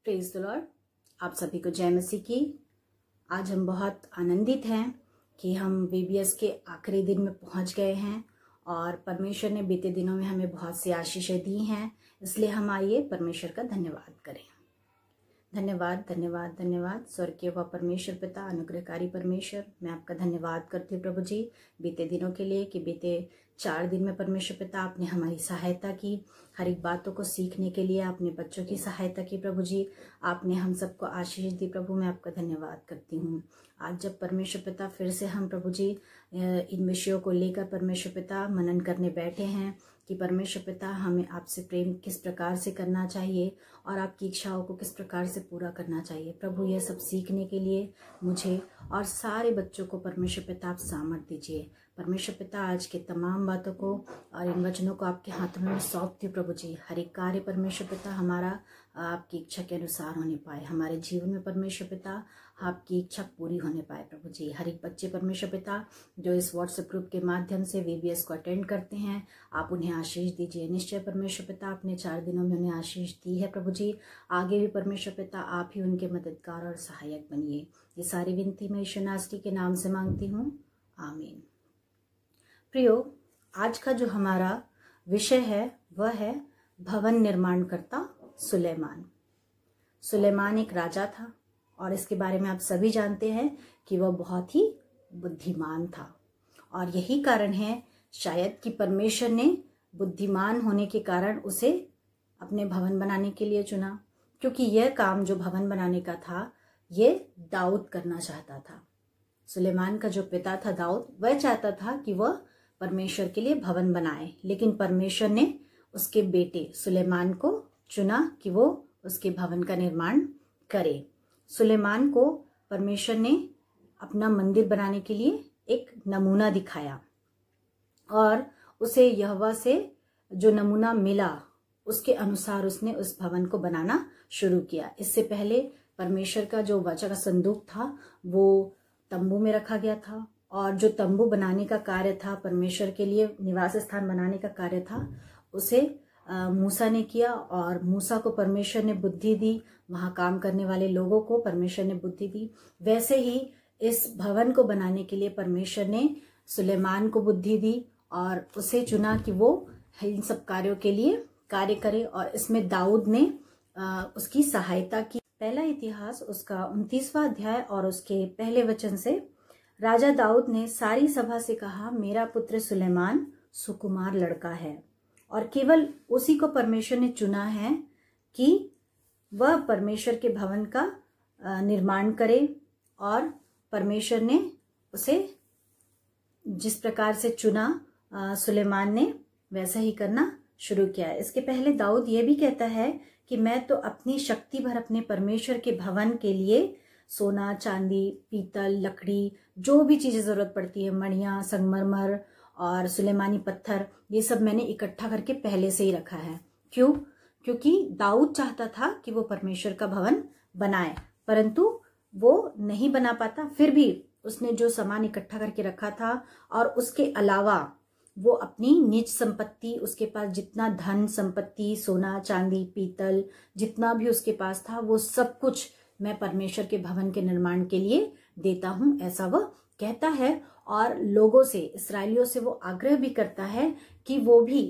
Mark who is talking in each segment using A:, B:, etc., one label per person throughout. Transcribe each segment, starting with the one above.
A: Praise the Lord. आप सभी को जय मसीह की। आज हम बहुत आनंदित हैं कि हम VBS के आखिरी दिन में पहुंच गए हैं और परमेश्वर ने बीते दिनों में हमें बहुत सी आशीषें दी हैं। इसलिए हम आइए परमेश्वर का धन्यवाद करें। धन्यवाद धन्यवाद धन्यवाद स्वर्गीय व परमेश्वर पिता, अनुग्रहकारी परमेश्वर, मैं आपका धन्यवाद करती हूँ प्रभु जी बीते दिनों के लिए कि बीते 4 दिन में परमेश्वर पिता आपने हमारी सहायता की। हर एक बातों को सीखने के लिए आपने बच्चों की सहायता की प्रभु जी। आपने हम सबको आशीष दी प्रभु, मैं आपका धन्यवाद करती हूँ। आज जब परमेश्वर पिता फिर से हम प्रभु जी इन विषयों को लेकर परमेश्वर पिता मनन करने बैठे हैं कि परमेश्वर पिता हमें आपसे प्रेम किस प्रकार से करना चाहिए और आपकी इच्छाओं को किस प्रकार से पूरा करना चाहिए। प्रभु यह सब सीखने के लिए मुझे और सारे बच्चों को परमेश्वर पिता आप सामर्थ्य दीजिए। परमेश्वर पिता आज के तमाम बातों को और इन वचनों को आपके हाथों में सौंपती हूँ प्रभु जी। हर एक कार्य परमेश्वर पिता हमारा आपकी इच्छा के अनुसार होने पाए, हमारे जीवन में परमेश्वर पिता आपकी इच्छा पूरी होने पाए प्रभु जी। हर एक बच्चे परमेश्वर पिता जो इस व्हाट्सएप ग्रुप के माध्यम से VBS को अटेंड करते हैं, आप उन्हें आशीष दीजिए। निश्चय परमेश्वर पिता आपने 4 दिनों में उन्हें आशीष दी है प्रभु जी। आगे भी परमेश्वर पिता आप ही उनके मददगार और सहायक बनिए। ये सारी विनती मैं यीशु नासरी के नाम से मांगती हूँ, आमीन। प्रियो, आज का जो हमारा विषय है वह है भवन निर्माणकर्ता सुलेमान। सुलेमान एक राजा था और इसके बारे में आप सभी जानते हैं कि वह बहुत ही बुद्धिमान था और यही कारण है शायद कि परमेश्वर ने बुद्धिमान होने के कारण उसे अपने भवन बनाने के लिए चुना, क्योंकि यह काम जो भवन बनाने का था ये दाऊद करना चाहता था। सुलेमान का जो पिता था दाऊद, वह चाहता था कि वह परमेश्वर के लिए भवन बनाए, लेकिन परमेश्वर ने उसके बेटे सुलेमान को चुना कि वो उसके भवन का निर्माण करे। सुलेमान को परमेश्वर ने अपना मंदिर बनाने के लिए एक नमूना दिखाया और उसे यहोवा से जो नमूना मिला उसके अनुसार उसने उस भवन को बनाना शुरू किया। इससे पहले परमेश्वर का जो वचन का संदूक था वो तंबू में रखा गया था और जो तंबू बनाने का कार्य था, परमेश्वर के लिए निवास स्थान बनाने का कार्य था, उसे मूसा ने किया और मूसा को परमेश्वर ने बुद्धि दी, वहां काम करने वाले लोगों को परमेश्वर ने बुद्धि दी। वैसे ही इस भवन को बनाने के लिए परमेश्वर ने सुलेमान को बुद्धि दी और उसे चुना कि वो इन सब कार्यों के लिए कार्य करे और इसमें दाऊद ने उसकी सहायता की। पहला इतिहास उसका 29वां अध्याय और उसके पहले वचन से, राजा दाऊद ने सारी सभा से कहा, मेरा पुत्र सुलेमान सुकुमार लड़का है और केवल उसी को परमेश्वर ने चुना है कि वह परमेश्वर के भवन का निर्माण करे और परमेश्वर ने उसे जिस प्रकार से चुना सुलेमान ने वैसा ही करना शुरू किया। इसके पहले दाऊद ये भी कहता है कि मैं तो अपनी शक्ति भर अपने परमेश्वर के भवन के लिए सोना, चांदी, पीतल, लकड़ी, जो भी चीजें जरूरत पड़ती है, मणियां, संगमरमर और सुलेमानी पत्थर, ये सब मैंने इकट्ठा करके पहले से ही रखा है। क्यों? क्योंकि दाऊद चाहता था कि वो परमेश्वर का भवन बनाए, परंतु वो नहीं बना पाता। फिर भी उसने जो सामान इकट्ठा करके रखा था और उसके अलावा वो अपनी निज संपत्ति, उसके पास जितना धन संपत्ति, सोना, चांदी, पीतल, जितना भी उसके पास था, वो सब कुछ मैं परमेश्वर के भवन के निर्माण के लिए देता हूं, ऐसा वह कहता है। और लोगों से, इसराइलियों से वो आग्रह भी करता है कि वो भी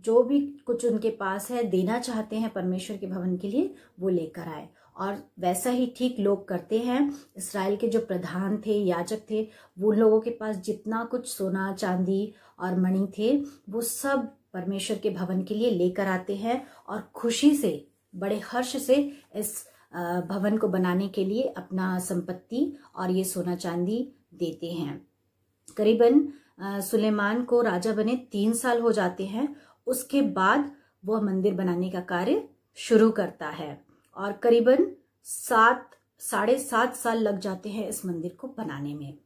A: जो भी कुछ उनके पास है देना चाहते हैं परमेश्वर के भवन के लिए, वो लेकर आए। और वैसा ही ठीक लोग करते हैं। इसराइल के जो प्रधान थे, याजक थे, वो लोगों के पास जितना कुछ सोना, चांदी और मणि थे, वो सब परमेश्वर के भवन के लिए लेकर आते हैं और खुशी से, बड़े हर्ष से इस भवन को बनाने के लिए अपना संपत्ति और ये सोना चांदी देते हैं। करीबन सुलेमान को राजा बने 3 साल हो जाते हैं। उसके बाद वह मंदिर बनाने का कार्य शुरू करता है और करीबन 7.5 साल लग जाते हैं इस मंदिर को बनाने में।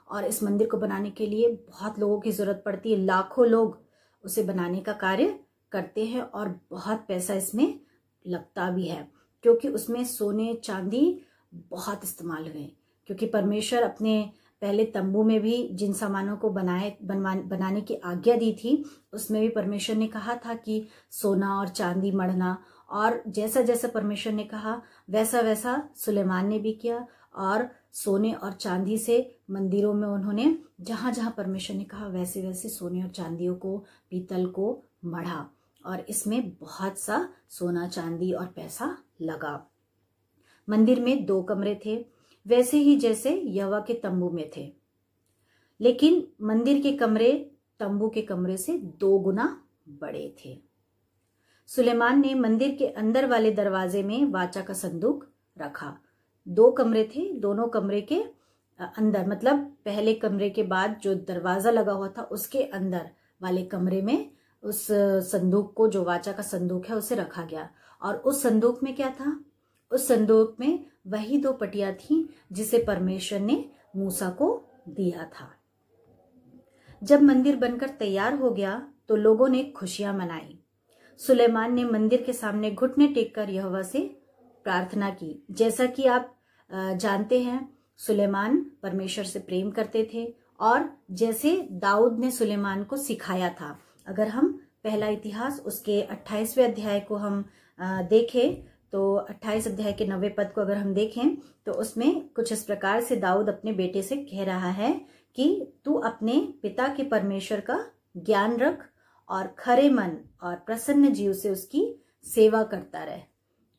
A: और इस मंदिर को बनाने के लिए बहुत लोगों की जरूरत पड़ती है, लाखों लोग उसे बनाने का कार्य करते हैं और बहुत पैसा इसमें लगता भी है, क्योंकि उसमें सोने चांदी बहुत इस्तेमाल हुए। क्योंकि परमेश्वर अपने पहले तंबू में भी जिन सामानों को बनाने की आज्ञा दी थी, उसमें भी परमेश्वर ने कहा था कि सोना और चांदी मढ़ना और जैसा जैसा परमेश्वर ने कहा वैसा वैसा सुलेमान ने भी किया, और सोने और चांदी से मंदिरों में उन्होंने जहां जहां परमेश्वर ने कहा वैसे वैसे सोने और चांदियों को, पीतल को मढ़ा, और इसमें बहुत सा सोना चांदी और पैसा लगा। मंदिर में 2 कमरे थे, वैसे ही जैसे यहोवा के तंबू में थे, लेकिन मंदिर के कमरे तंबू के कमरे से 2 गुना बड़े थे। सुलेमान ने मंदिर के अंदर वाले दरवाजे में वाचा का संदूक रखा। 2 कमरे थे, दोनों कमरे के अंदर, मतलब पहले कमरे के बाद जो दरवाजा लगा हुआ था उसके अंदर वाले कमरे में उस संदूक को, जो वाचा का संदूक है, उसे रखा गया। और उस संदूक में क्या था? उस संदूक में वही 2 पटिया थी जिसे परमेश्वर ने मूसा को दिया था। जब मंदिर बनकर तैयार हो गया तो लोगों ने खुशियां मनाई। सुलेमान ने मंदिर के सामने घुटने टेककर यहोवा से प्रार्थना की। जैसा कि आप जानते हैं, सुलेमान परमेश्वर से प्रेम करते थे, और जैसे दाऊद ने सुलेमान को सिखाया था। अगर हम पहला इतिहास उसके 28वें अध्याय को हम देखें तो 28 अध्याय के 90 पद को अगर हम देखें तो उसमें कुछ इस प्रकार से दाऊद अपने बेटे से कह रहा है कि तू अपने पिता के परमेश्वर का ज्ञान रख और खरे मन और प्रसन्न जीव से उसकी सेवा करता रहे,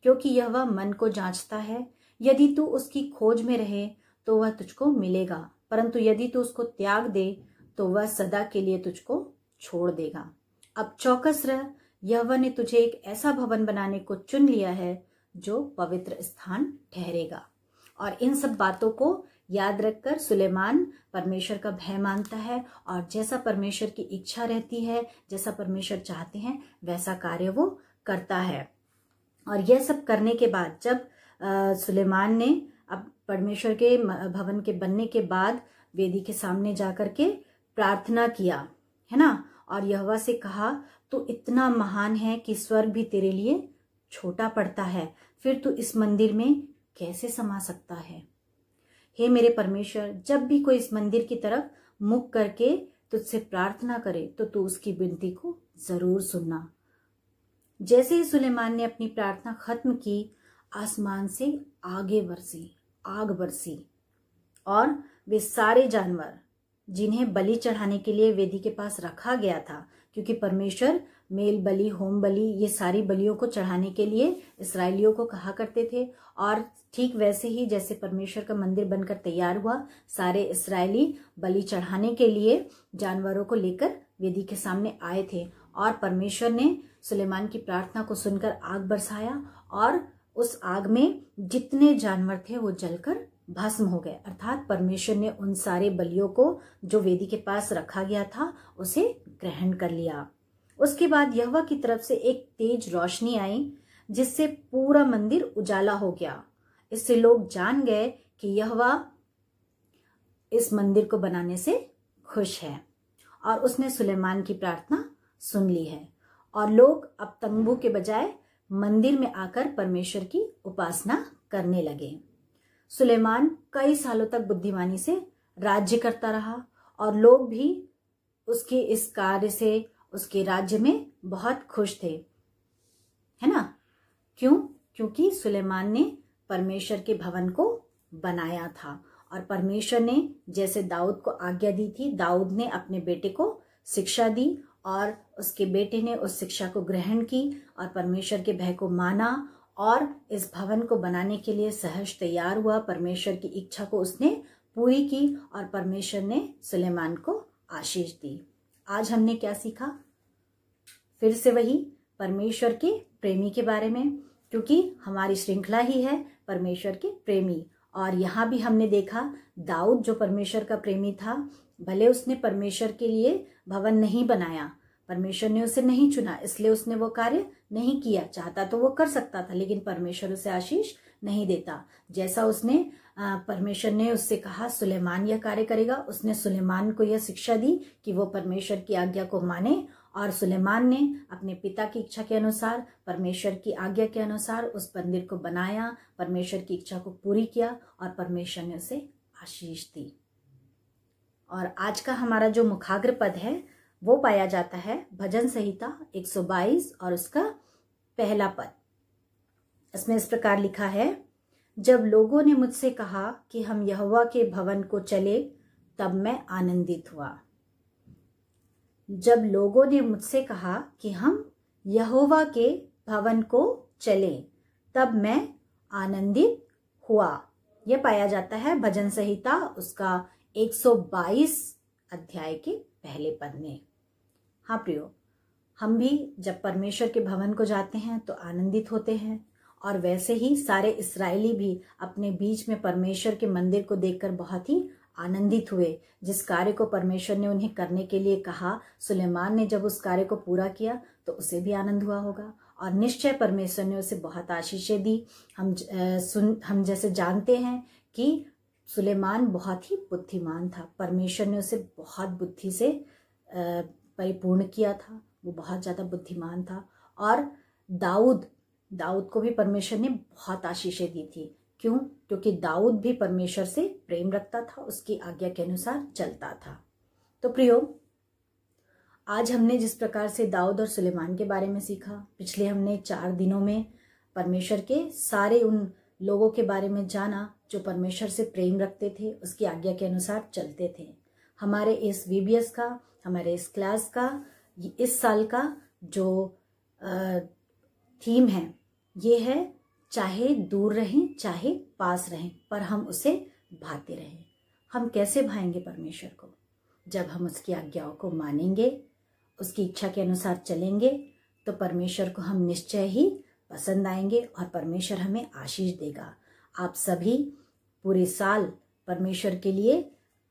A: क्योंकि यहोवा मन को जांचता है। यदि तू उसकी खोज में रहे तो वह तुझको मिलेगा, परंतु यदि तू उसको त्याग दे तो वह सदा के लिए तुझको छोड़ देगा। अब चौकस रह, यहोवा ने तुझे एक ऐसा भवन बनाने को चुन लिया है जो पवित्र स्थान ठहरेगा। और इन सब बातों को याद रखकर सुलेमान परमेश्वर का भय मानता है, और जैसा परमेश्वर की इच्छा रहती है, जैसा परमेश्वर चाहते हैं, वैसा कार्य वो करता है। और यह सब करने के बाद जब सुलेमान ने अब परमेश्वर के भवन के बनने के बाद वेदी के सामने जाकर के प्रार्थना किया, है ना, और यहोवा से कहा तू इतना महान है कि स्वर्ग भी तेरे लिए छोटा पड़ता है, फिर तू इस मंदिर में कैसे समा सकता है। हे मेरे परमेश्वर, जब भी कोई इस मंदिर की तरफ मुख करके तुझसे प्रार्थना करे तो तू उसकी विनती को जरूर सुनना। जैसे ही सुलेमान ने अपनी प्रार्थना खत्म की, आसमान से आग बरसी, और वे सारे जानवर जिन्हें बलि चढ़ाने के लिए वेदी के पास रखा गया था, क्योंकि परमेश्वर मेल बलि, होम बलि, ये सारी बलियों को चढ़ाने के लिए इस्राएलियों को कहा करते थे। और ठीक वैसे ही जैसे परमेश्वर का मंदिर बनकर तैयार हुआ, सारे इस्राएली बलि चढ़ाने के लिए जानवरों को लेकर वेदी के सामने आए थे, और परमेश्वर ने सुलेमान की प्रार्थना को सुनकर आग बरसाया, और उस आग में जितने जानवर थे वो जलकर भस्म हो गए। अर्थात परमेश्वर ने उन सारे बलियों को जो वेदी के पास रखा गया था उसे ग्रहण कर लिया। उसके बाद यहोवा की तरफ से एक तेज रोशनी आई जिससे पूरा मंदिर उजाला हो गया। इससे लोग जान गए कि यहोवा इस मंदिर को बनाने से खुश है, और उसने सुलेमान की प्रार्थना सुन ली है, और लोग अब तंबू के बजाय मंदिर में आकर परमेश्वर की उपासना करने लगे। सुलेमान कई सालों तक बुद्धिमानी से राज्य करता रहा, और लोग भी उसके इस कार्य से, उसके राज्य में बहुत खुश थे, है ना। क्यों? क्योंकि सुलेमान ने परमेश्वर के भवन को बनाया था, और परमेश्वर ने जैसे दाऊद को आज्ञा दी थी, दाऊद ने अपने बेटे को शिक्षा दी, और उसके बेटे ने उस शिक्षा को ग्रहण की और परमेश्वर के भय को माना, और इस भवन को बनाने के लिए सहज तैयार हुआ। परमेश्वर की इच्छा को उसने पूरी की, और परमेश्वर ने सुलेमान को आशीष दी। आज हमने क्या सीखा? फिर से वही परमेश्वर के प्रेमी के बारे में, क्योंकि हमारी श्रृंखला ही है परमेश्वर के प्रेमी। और यहाँ भी हमने देखा दाऊद जो परमेश्वर का प्रेमी था, भले उसने परमेश्वर के लिए भवन नहीं बनाया, परमेश्वर ने उसे नहीं चुना, इसलिए उसने वो कार्य नहीं किया। चाहता तो वो कर सकता था, लेकिन परमेश्वर उसे आशीष नहीं देता। जैसा उसने परमेश्वर ने उससे कहा सुलेमान यह कार्य करेगा, उसने सुलेमान को यह शिक्षा दी कि वो परमेश्वर की आज्ञा को माने, और सुलेमान ने अपने पिता की इच्छा के अनुसार, परमेश्वर की आज्ञा के अनुसार उस मंदिर को बनाया, परमेश्वर की इच्छा को पूरी किया, और परमेश्वर ने उसे आशीष दी। और आज का हमारा जो मुखाग्र पद है वो पाया जाता है भजन संहिता 122 और उसका पहला पद। इसमें इस प्रकार लिखा है, जब लोगों ने मुझसे कहा कि हम यहोवा के भवन को चले, तब मैं आनंदित हुआ। जब लोगों ने मुझसे कहा कि हम यहोवा के भवन को चले, तब मैं आनंदित हुआ। यह पाया जाता है भजन संहिता उसका 122 अध्याय के पहले पद में। हाँ प्रियो, हम भी जब परमेश्वर के भवन को जाते हैं तो आनंदित होते हैं, और वैसे ही सारे इस्राएली भी अपने बीच में परमेश्वर के मंदिर को देखकर बहुत ही आनंदित हुए। जिस कार्य को परमेश्वर ने उन्हें करने के लिए कहा, सुलेमान ने जब उस कार्य को पूरा किया तो उसे भी आनंद हुआ होगा, और निश्चय परमेश्वर ने उसे बहुत आशीषें दी। हम जैसे जानते हैं कि सुलेमान बहुत ही बुद्धिमान था, परमेश्वर ने उसे बहुत बुद्धि से परिपूर्ण किया था, वो बहुत ज्यादा बुद्धिमान था। और दाऊद को भी परमेश्वर ने बहुत आशीषें दी थी। क्यों? क्योंकि दाऊद भी परमेश्वर से प्रेम रखता था, उसकी आज्ञा के अनुसार चलता था। तो प्रियो, आज हमने जिस प्रकार से दाऊद और सुलेमान के बारे में सीखा, पिछले हमने 4 दिनों में परमेश्वर के सारे उन लोगों के बारे में जाना जो परमेश्वर से प्रेम रखते थे, उसकी आज्ञा के अनुसार चलते थे। हमारे इस VBS का, हमारे इस क्लास का, इस साल का जो थीम है, ये है चाहे दूर रहें चाहे पास रहें, पर हम उसे भाते रहें। हम कैसे भाएंगे परमेश्वर को? जब हम उसकी आज्ञाओं को मानेंगे, उसकी इच्छा के अनुसार चलेंगे, तो परमेश्वर को हम निश्चय ही पसंद आएंगे और परमेश्वर हमें आशीष देगा। आप सभी पूरे साल परमेश्वर के लिए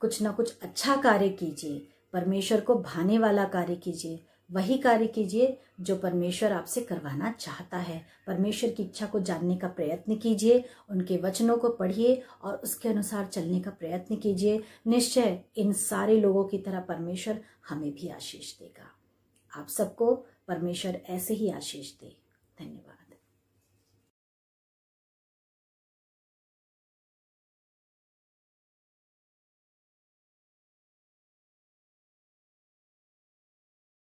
A: कुछ ना कुछ अच्छा कार्य कीजिए, परमेश्वर को भाने वाला कार्य कीजिए, वही कार्य कीजिए जो परमेश्वर आपसे करवाना चाहता है। परमेश्वर की इच्छा को जानने का प्रयत्न कीजिए, उनके वचनों को पढ़िए और उसके अनुसार चलने का प्रयत्न कीजिए। निश्चय इन सारे लोगों की तरह परमेश्वर हमें भी आशीष देगा। आप सबको परमेश्वर ऐसे ही आशीष दे। धन्यवाद।